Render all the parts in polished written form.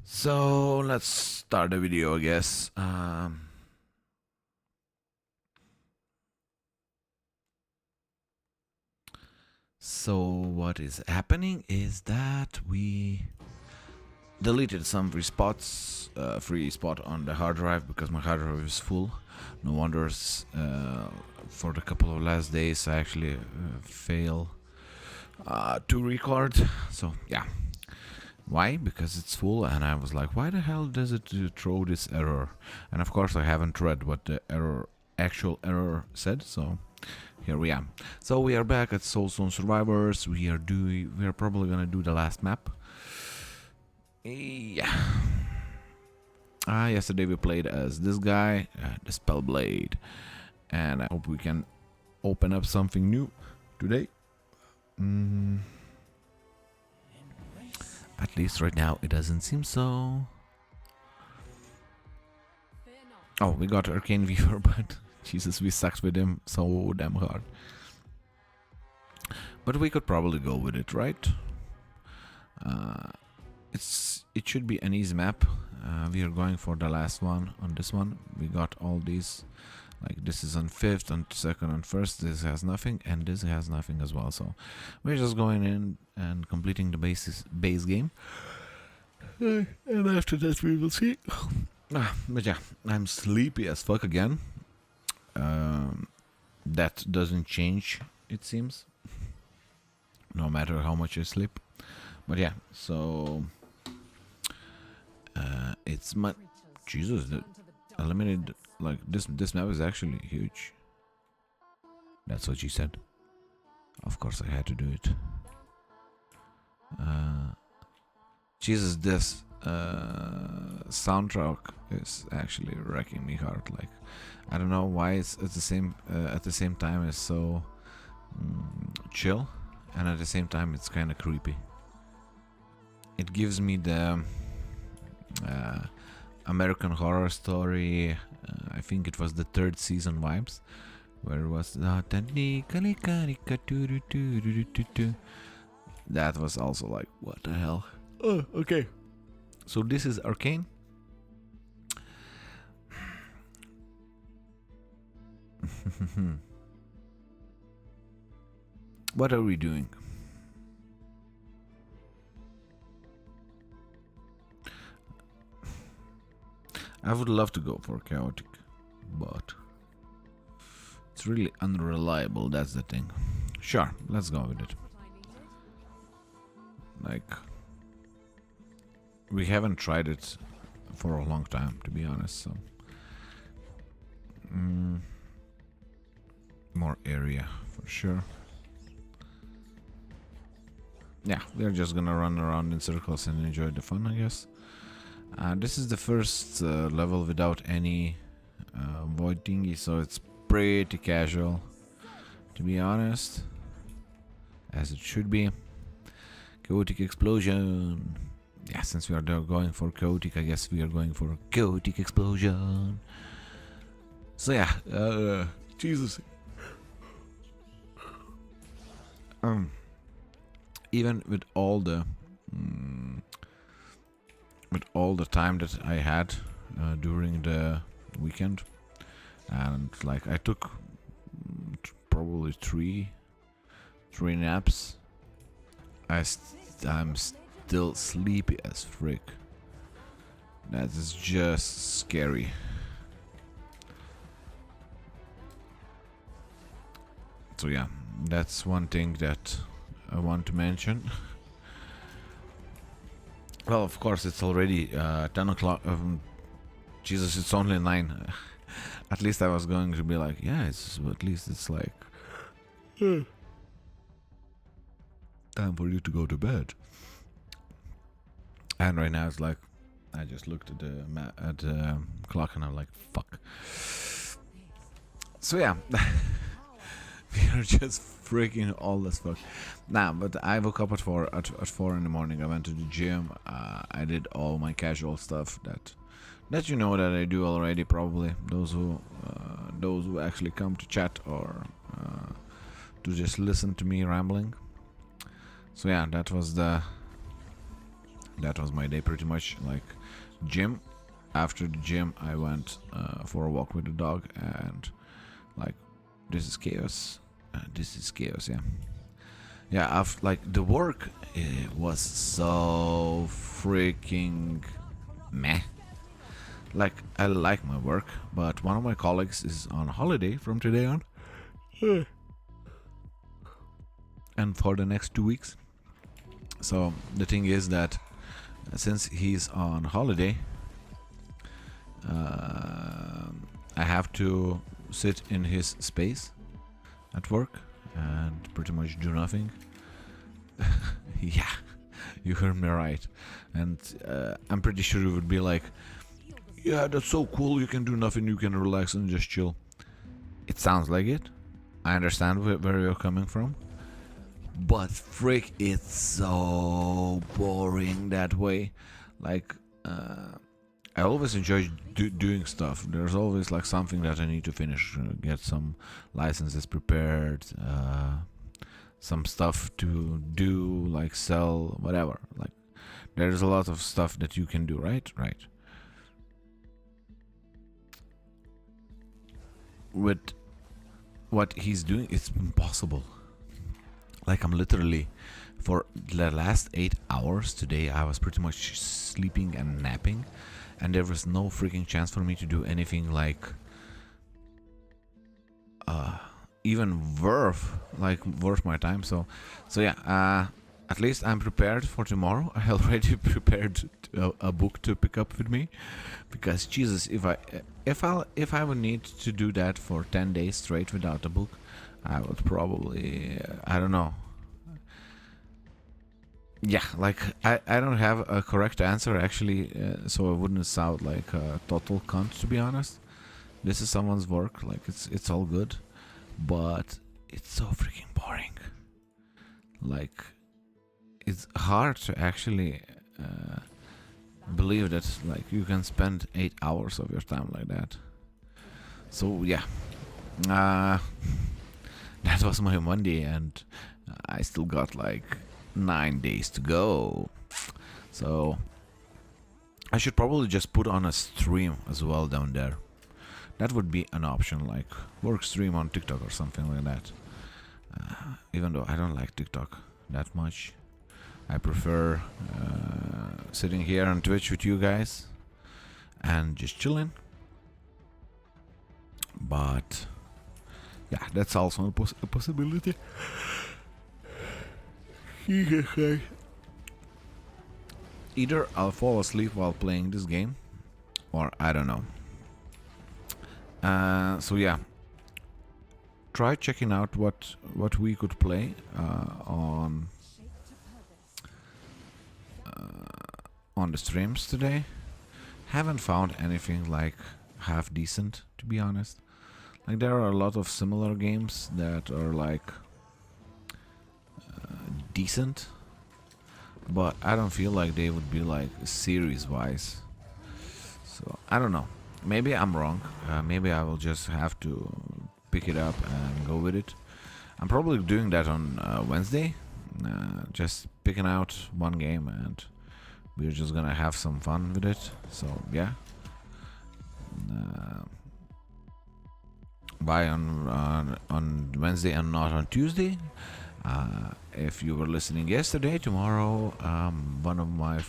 So let's start the video, I guess. So what is happening is that we deleted some free spot on the hard drive because my hard drive is full. No wonders. For the couple of last days, I actually fail to record. So yeah. Why? Because it's full, and I was like, why the hell does it throw this error? And of course I haven't read what the actual error said, so here we are. So we are back at SoulStone Survivors. We are probably gonna do the last map. Yeah. Yesterday we played as this guy, the Spellblade, and I hope we can open up something new today. At least right now it doesn't seem so. Oh, we got Arcane Weaver, but Jesus, we sucked with him so damn hard. But we could probably go with it, right? It should be an easy map. We are going for the last one on this one. We got all these. Like this is on 5th, on 2nd, on 1st. This has nothing, and this has nothing as well. So we're just going in and completing the base game. And after that we will see. But yeah, I'm sleepy as fuck again. That doesn't change, it seems. No matter how much I sleep. But yeah, so it's my Jesus. The eliminated, like this map is actually huge. That's what she said. Of course, I had to do it. Jesus, this soundtrack is actually wrecking me hard. Like, I don't know why it's at the same time it's so chill, and at the same time it's kind of creepy. It gives me the American Horror Story. I think it was the 3rd season vibes, where it was that was also like, what the hell? Oh, okay. So this is Arcane. What are we doing? I would love to go for chaotic, but it's really unreliable, that's the thing. Sure, let's go with it. Like, we haven't tried it for a long time, to be honest, so more area for sure. Yeah, we're just gonna run around in circles and enjoy the fun, I guess. This is the first level without any void thingy, so it's pretty casual, to be honest, as it should be. Chaotic explosion. Yeah, since we are going for chaotic, I guess we are going for chaotic explosion. So yeah, Jesus. Even with all the time that I had during the weekend, and like I took probably three naps, I'm still sleepy as frick. That is just scary. So yeah, that's one thing that I want to mention. Well, of course, it's already 10 o'clock. Jesus, it's only 9. At least I was going to be like, yeah, at least it's like time for you to go to bed. And right now it's like, I just looked at the clock and I'm like, fuck. So yeah, we are just freaking all as fuck. Nah, but I woke up at 4 in the morning. I went to the gym. I did all my casual stuff that you know that I do already. Probably those who actually come to chat or to just listen to me rambling. So yeah, that was the That was my day pretty much. Like gym. After the gym, I went for a walk with the dog, and like this is chaos. This is chaos. Yeah. Yeah. After like the work, it was so freaking meh. Like I like my work, but one of my colleagues is on holiday from today on, and for the next 2 weeks. So the thing is that since he's on holiday, I have to sit in his space at work and pretty much do nothing. Yeah, you heard me right. And I'm pretty sure you would be like, yeah, that's so cool, you can do nothing, you can relax and just chill. It sounds like it. I understand where you're coming from. But frick, it's so boring that way. Like, I always enjoy doing stuff. There's always like something that I need to finish, get some licenses prepared, some stuff to do, like sell, whatever. Like, there's a lot of stuff that you can do, right? Right. With what he's doing, it's impossible. Like, I'm literally, for the last 8 hours today, I was pretty much sleeping and napping, and there was no freaking chance for me to do anything like even worth my time. So yeah, at least I'm prepared for tomorrow. I already prepared a book to pick up with me, because Jesus, if I would need to do that for 10 days straight without a book, I would probably I don't know. Yeah, like I don't have a correct answer actually, so I wouldn't sound like a total cunt, to be honest. This is someone's work, like it's all good, but it's so freaking boring. Like, it's hard to actually believe that like you can spend 8 hours of your time like that. So yeah, that was my Monday, and I still got like 9 days to go. So I should probably just put on a stream as well down there. That would be an option, like work stream on TikTok or something like that. Even though I don't like TikTok that much, I prefer sitting here on Twitch with you guys and just chilling. But yeah, that's also a possibility. Either I'll fall asleep while playing this game, or I don't know. So yeah, try checking out what we could play on the streams today. Haven't found anything like half decent, to be honest. Like, there are a lot of similar games that are like decent, but I don't feel like they would be like series wise. So I don't know. Maybe I'm wrong. Maybe I will just have to pick it up and go with it. I'm probably doing that on Wednesday. Just picking out one game, and we're just gonna have some fun with it. So yeah. Why on Wednesday and not on Tuesday? If you were listening yesterday, tomorrow, one of my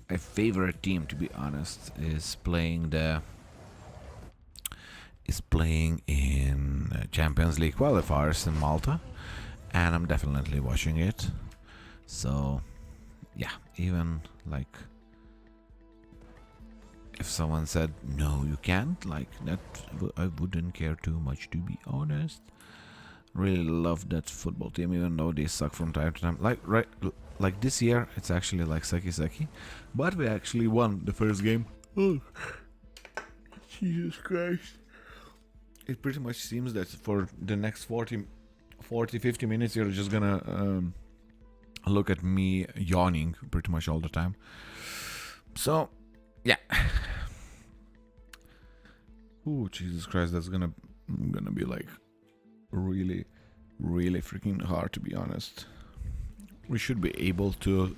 my favorite team, to be honest, is playing in Champions League qualifiers in Malta, and I'm definitely watching it. So yeah, even like if someone said no, you can't, like that, I wouldn't care too much, to be honest. Really love that football team, even though they suck from time to time. Like this year, it's actually like sucky, but we actually won the first game. Oh, Jesus Christ! It pretty much seems that for the next 40, 50 minutes, you're just gonna look at me yawning pretty much all the time. So, yeah. Oh, Jesus Christ, that's gonna be like really, really freaking hard, to be honest. We should be able to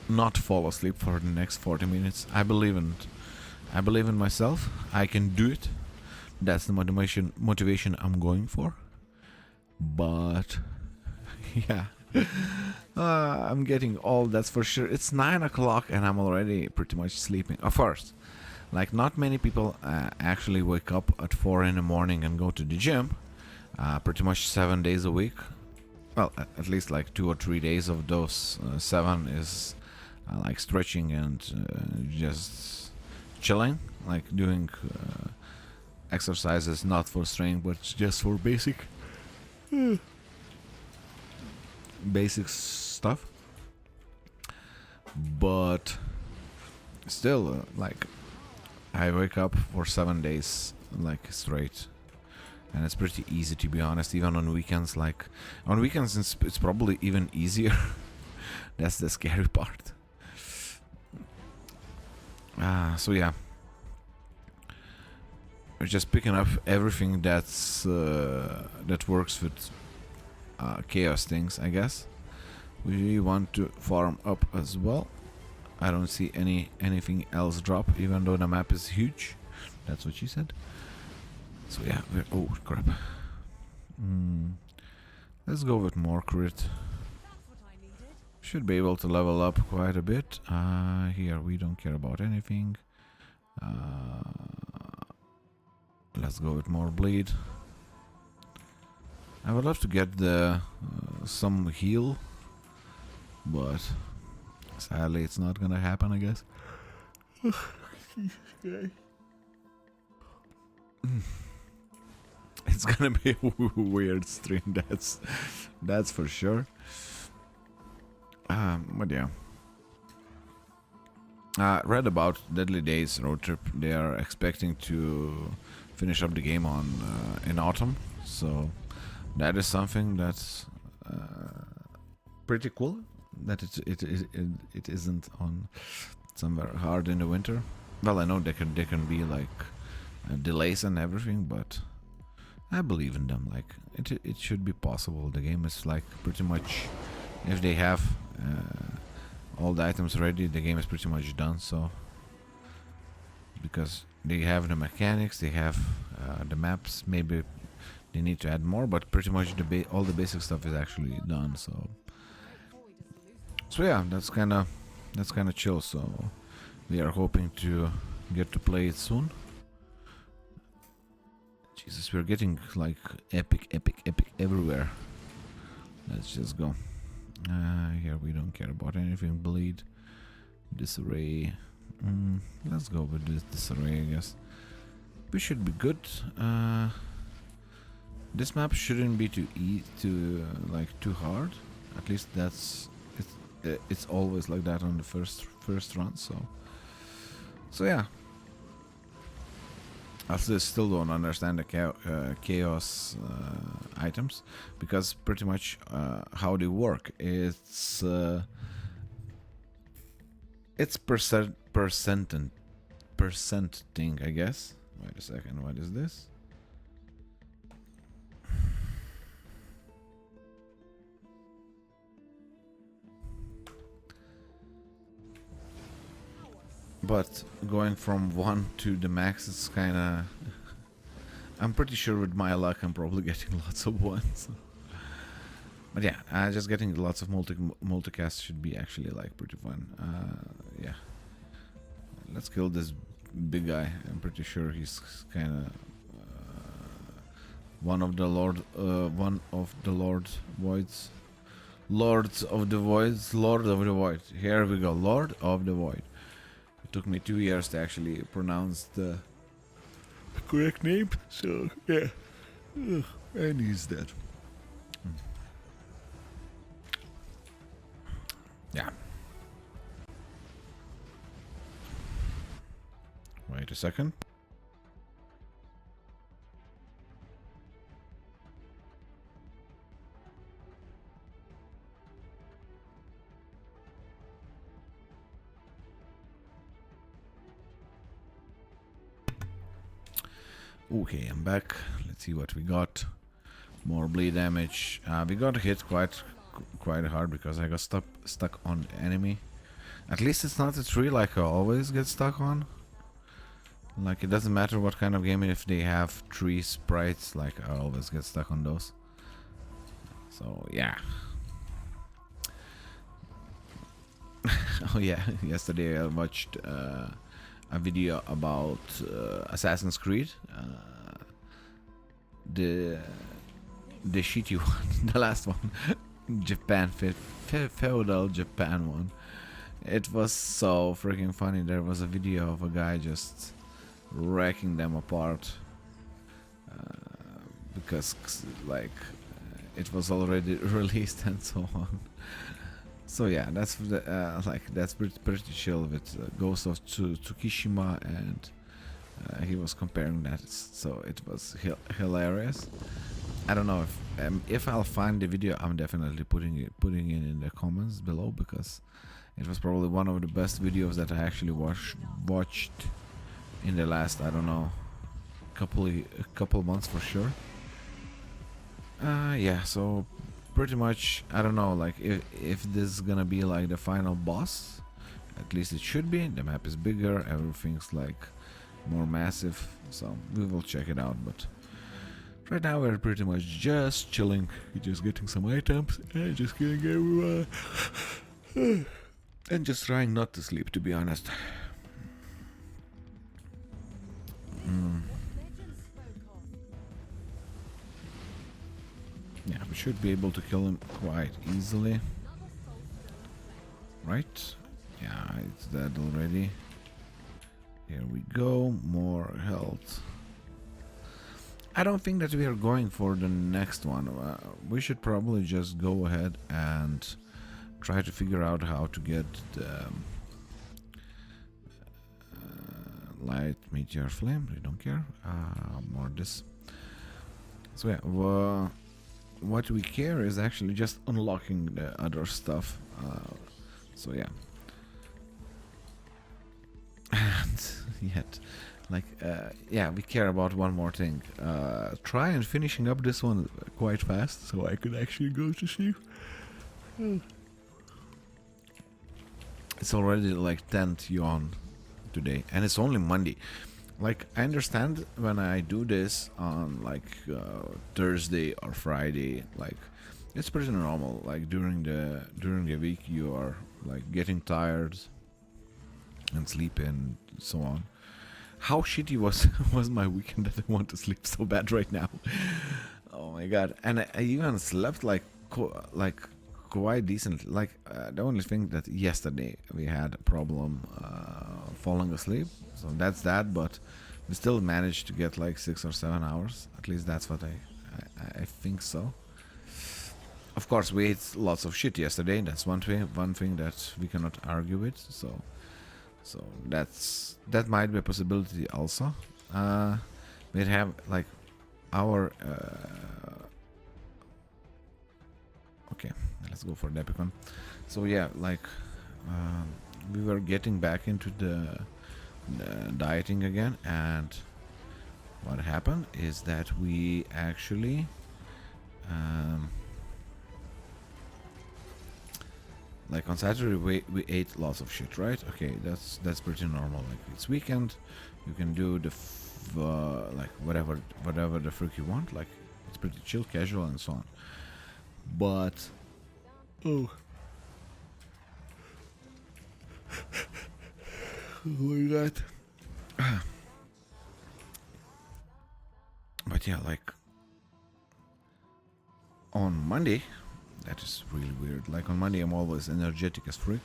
not fall asleep for the next 40 minutes. I believe in myself. I can do it. That's the motivation I'm going for. But yeah, I'm getting old, that's for sure. It's 9 o'clock and I'm already pretty much sleeping. Of course, like not many people actually wake up at 4 in the morning and go to the gym. Pretty much 7 days a week. Well, at least like 2 or 3 days of those 7 is like stretching and just chilling, like doing exercises not for strength but just for basic stuff. But still, like I wake up for 7 days like straight, and it's pretty easy, to be honest. Even on weekends, like on weekends it's probably even easier. That's the scary part. So yeah, we're just picking up everything that's that works with chaos things, I guess. We want to farm up as well. I don't see anything else drop, even though the map is huge. That's what she said. So yeah, oh crap. Let's go with more crit. Should be able to level up quite a bit. Here we don't care about anything. Let's go with more bleed. I would love to get the some heal, but sadly it's not gonna happen, I guess. It's gonna be a weird stream, that's for sure. But yeah. Read about Deadly Days road trip. They are expecting to finish up the game on in autumn, so that is something that's pretty cool. That it isn't on somewhere hard in the winter. Well, I know there can be like delays and everything, but I believe in them. Like it should be possible. The game is like pretty much, if they have all the items ready, the game is pretty much done. So because they have the mechanics, they have the maps, maybe they need to add more, but pretty much all the basic stuff is actually done. So yeah, that's kind of chill. So we are hoping to get to play it soon. Jesus, we're getting like epic everywhere. Let's just go. Here we don't care about anything. Bleed, disarray. Let's go with this disarray, I guess. We should be good. This map shouldn't be too hard. At least it's always like that on the first run. So yeah. I still don't understand the chaos items, because pretty much how they work, it's percent thing, I guess. Wait a second, what is this? But going from 1 to the max is kinda... I'm pretty sure with my luck I'm probably getting lots of 1s. But yeah, just getting lots of multicast should be actually like pretty fun. Yeah. Let's kill this big guy. I'm pretty sure he's kinda... one of the Lord Voids. Lords of the Voids. Lord of the Void. Here we go. Lord of the Void. It took me 2 years to actually pronounce the correct name, so yeah. And he's dead. Yeah. Wait a second. Okay, I'm back. Let's see what we got. More bleed damage. We got hit quite hard because I got stuck on the enemy. At least it's not a tree like I always get stuck on. Like, it doesn't matter what kind of game, if they have tree sprites, like, I always get stuck on those. So, yeah. Oh yeah, yesterday I watched a video about Assassin's Creed. The shitty one, the last one. Japan, feudal Japan one. It was so freaking funny. There was a video of a guy just wrecking them apart because like it was already released and so on. So yeah, that's like that's pretty chill with Ghost of Tsukishima, and he was comparing that. So it was hilarious. I don't know if I'll find the video. I'm definitely putting it in the comments below, because it was probably one of the best videos that I actually watched in the last, I don't know, couple months for sure. Yeah, so pretty much, I don't know, like if this is gonna be like the final boss. At least it should be. The map is bigger, everything's like more massive, so we will check it out. But right now we're pretty much just chilling, just getting some items and just killing everyone. And just trying not to sleep, to be honest. Yeah, we should be able to kill him quite easily. Right? Yeah, it's dead already. Here we go, more health. I don't think that we are going for the next one. We should probably just go ahead and try to figure out how to get the light meteor flame. We don't care. More this. So yeah, what we care is actually just unlocking the other stuff. So yeah. And yet, like, yeah, we care about one more thing. Try and finishing up this one quite fast, so I could actually go to sleep. It's already like 10th yawn today, and it's only Monday. Like, I understand when I do this on like Thursday or Friday, like it's pretty normal. Like during the week, you are like getting tired and sleepy and so on. How shitty was my weekend that I want to sleep so bad right now? Oh my god! And I even slept like quite decent. Like the only thing that yesterday we had a problem falling asleep, so that's that. But we still managed to get like 6 or 7 hours. At least that's what I think so. Of course, we ate lots of shit yesterday. That's one thing that we cannot argue with. So that might be a possibility also. We have like our okay, let's go for the epic one. So yeah, like we were getting back into the dieting again, and what happened is that we actually like on Saturday we ate lots of shit, right? Okay, that's pretty normal. Like it's weekend, you can do the like whatever the frick you want. Like it's pretty chill, casual, and so on. But oh my god. But yeah, like on Monday, that is really weird. Like on Monday, I'm always energetic as frick,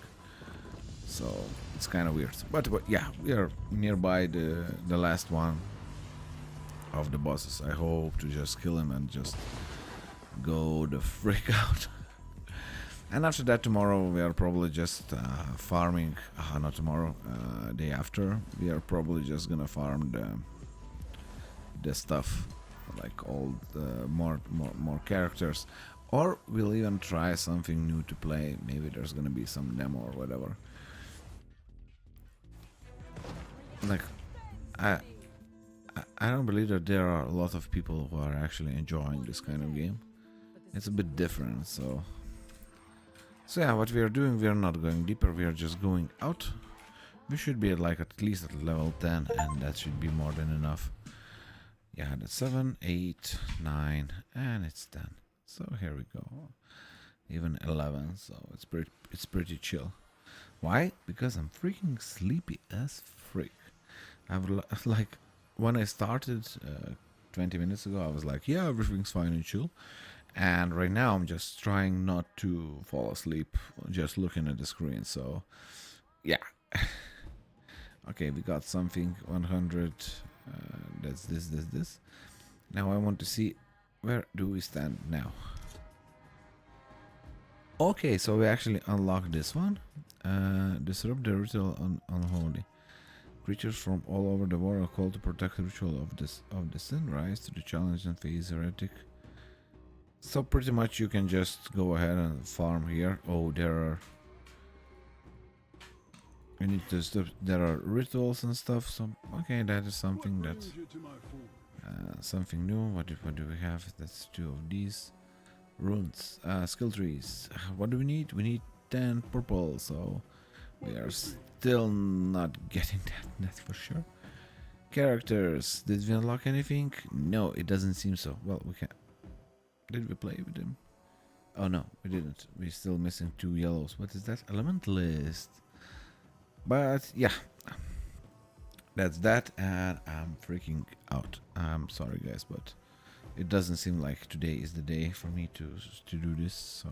so it's kind of weird. But yeah, we are nearby the last one of the bosses. I hope to just kill him and just go the frick out. And after that, tomorrow we are probably just farming. Not tomorrow, day after. We are probably just gonna farm the stuff, like all the more characters. Or we'll even try something new to play. Maybe there's gonna be some demo or whatever. Like, I don't believe that there are a lot of people who are actually enjoying this kind of game. It's a bit different, so So yeah, what we are doing, we are not going deeper, we are just going out. We should be at least at level 10, and that should be more than enough. Yeah, that's 7, 8, 9, and it's 10. So here we go. Even 11, so it's pretty chill. Why? Because I'm freaking sleepy as freak. Like when I started 20 minutes ago, I was like, yeah, everything's fine and chill. And right now, I'm just trying not to fall asleep, just looking at the screen. So, yeah. Okay, we got something 100. That's this. Now I want to see where do we stand now. Okay, so we actually unlocked this one. Disrupt the ritual unholy. Creatures from all over the world are called to protect the ritual of the sin. Rise to the challenge and face heretic. So pretty much you can just go ahead and farm here. Oh, there are rituals and stuff. So okay, that is something that's something new. What do we have? That's 2 of these runes. Skill trees. What do we need? We need 10 purple. So we are still not getting that for sure. Characters. Did we unlock anything? No, it doesn't seem so. Well, we can. Did we play with them? Oh no, we didn't. We're still missing 2 yellows. What is that? Elementalist. But yeah, that's that, and I'm freaking out. I'm sorry, guys, but it doesn't seem like today is the day for me to do this. So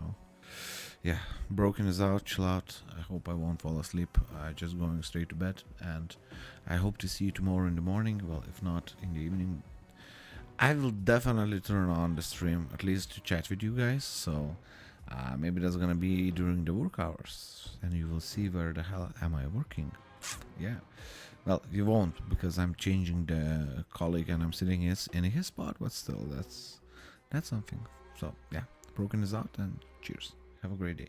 yeah, Broken is out. Chill out. I hope I won't fall asleep. Just going straight to bed, and I hope to see you tomorrow in the morning. Well, if not in the evening, I will definitely turn on the stream at least to chat with you guys. So maybe that's gonna be during the work hours, and you will see where the hell am I working. Yeah. Well, you won't, because I'm changing the colleague and I'm sitting in his spot, but still, that's something. So yeah, Broken is out, and cheers. Have a great day.